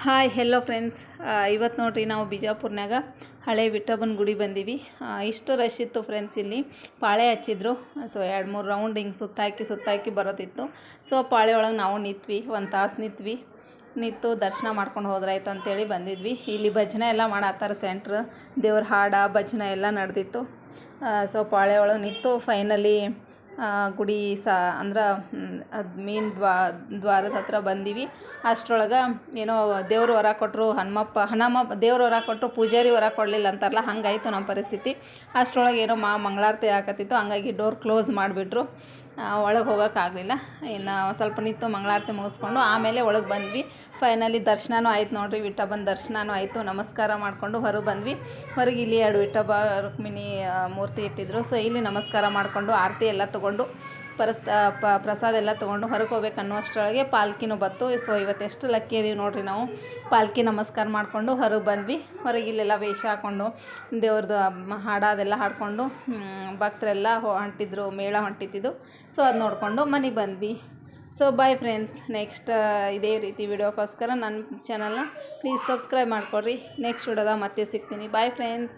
Hi hello friends. ಇವತ್ತು ನೋಡ್ರಿ ನಾವು ಬಿಜಾಪುರ್ನಾಗ ಹಳೆ ವಿಠೋಬನ ಗುಡಿ ಬಂದೀವಿ. ಇಷ್ಟು ರಶ್ ಇತ್ತು ಫ್ರೆಂಡ್ಸ್. ಇಲ್ಲಿ ಪಾಳೆ ಹಚ್ಚಿದ್ರು. ಸೊ 2-3 ರೌಂಡ್ ಹಿಂಗೆ ಸುತ್ತಾಕಿ ಬರೋದಿತ್ತು. ಸೊ ಪಾಳೆ ಒಳಗೆ ನಾವು ನಿಂತ್ವಿ, 1 ತಾಸು ನಿಂತು ದರ್ಶನ ಮಾಡ್ಕೊಂಡು ಹೋದ್ರಾಯ್ತು ಅಂತೇಳಿ ಬಂದಿದ್ವಿ. ಇಲ್ಲಿ ಭಜನೆ ಎಲ್ಲ ಮಾಡತ್ತಾರ. ಸೆಂಟ್ರ್ ದೇವ್ರ ಹಾಡ ಭಜನೆ ಎಲ್ಲ ನಡೆದಿತ್ತು. ಸೊ ಪಾಳೆ ಒಳಗೆ ನಿಂತು ಫೈನಲಿ ಗುಡಿ ಅಂದ್ರೆ ಅದು ಮೇನ್ ದ್ವಾರದ ಹತ್ರ ಬಂದೀವಿ. ಅಷ್ಟರೊಳಗೆ ಏನೋ ದೇವ್ರು ವರ ಕೊಟ್ಟರು. ಹನುಮಪ್ಪ ದೇವ್ರು ವರ ಕೊಟ್ಟರು, ಪೂಜಾರಿ ವರ ಕೊಡಲಿಲ್ಲ ಅಂತಾರಲ್ಲ, ಹಂಗಾಯಿತು ನಮ್ಮ ಪರಿಸ್ಥಿತಿ. ಅಷ್ಟರೊಳಗೆ ಏನೋ ಮಂಗಳಾರತಿ ಆಕತ್ತಿತ್ತು, ಹಂಗಾಗಿ ಡೋರ್ ಕ್ಲೋಸ್ ಮಾಡಿಬಿಟ್ರು. ಒಳಗೆ ಹೋಗೋಕ್ಕಾಗಲಿಲ್ಲ. ಇನ್ನು ಸ್ವಲ್ಪ ನಿಂತು ಮಂಗಳಾರತಿ ಮುಗಿಸ್ಕೊಂಡು ಆಮೇಲೆ ಒಳಗೆ ಬಂದ್ವಿ. ಫೈನಲಿ ದರ್ಶನವೂ ಆಯ್ತು ನೋಡಿರಿ. ವಿಠೋಬನ ದರ್ಶನವೂ ಆಯಿತು. ನಮಸ್ಕಾರ ಮಾಡಿಕೊಂಡು ಹೊರಗೆ ಬಂದ್ವಿ. ಹೊರಗೆ ಇಲ್ಲಿ 2 ವಿಠೋಬ ರುಕ್ಮಿಣಿ ಮೂರ್ತಿ ಇಟ್ಟಿದ್ರು. ಸೊ ಇಲ್ಲಿ ನಮಸ್ಕಾರ ಮಾಡಿಕೊಂಡು ಆರತಿ ಎಲ್ಲ ತೊಗೊಂಡು ಪ್ರಸಾದ ಎಲ್ಲ ತೊಗೊಂಡು ಹೊರಗೆ ಹೋಗ್ಬೇಕು ಅನ್ನೋಷ್ಟರೊಳಗೆ ಪಾಲ್ಕಿನೂ ಬತ್ತು. ಸೊ ಇವತ್ತು ಎಷ್ಟು ಲಕ್ಕಿ ಇದೀವಿ ನೋಡಿರಿ ನಾವು. ಪಾಲ್ಕಿ ನಮಸ್ಕಾರ ಮಾಡಿಕೊಂಡು ಹೊರಗೆ ಬಂದ್ವಿ. ಹೊರಗೆ ಇಲ್ಲೆಲ್ಲ ವೇಷ ಹಾಕ್ಕೊಂಡು ದೇವ್ರದ್ದು ಹಾಡೋದೆಲ್ಲ ಹಾಡಿಕೊಂಡು ಭಕ್ತರೆಲ್ಲ ಹೊಂಟಿದ್ರು, ಮೇಳ ಹೊಂಟಿದ್ದು. ಸೊ ಅದು ನೋಡಿಕೊಂಡು ಮನೆಗೆ ಬಂದ್ವಿ. So bye friends. ನೆಕ್ಸ್ಟ್ ಇದೇ ರೀತಿ ವಿಡಿಯೋಕ್ಕೋಸ್ಕರ ನನ್ನ ಚಾನಲ್ನ ಪ್ಲೀಸ್ ಸಬ್ಸ್ಕ್ರೈಬ್ ಮಾಡ್ಕೊಳ್ರಿ. ನೆಕ್ಸ್ಟ್ ವಿಡಿಯೋದಾಗ ಮತ್ತೆ ಸಿಗ್ತೀನಿ. Bye friends.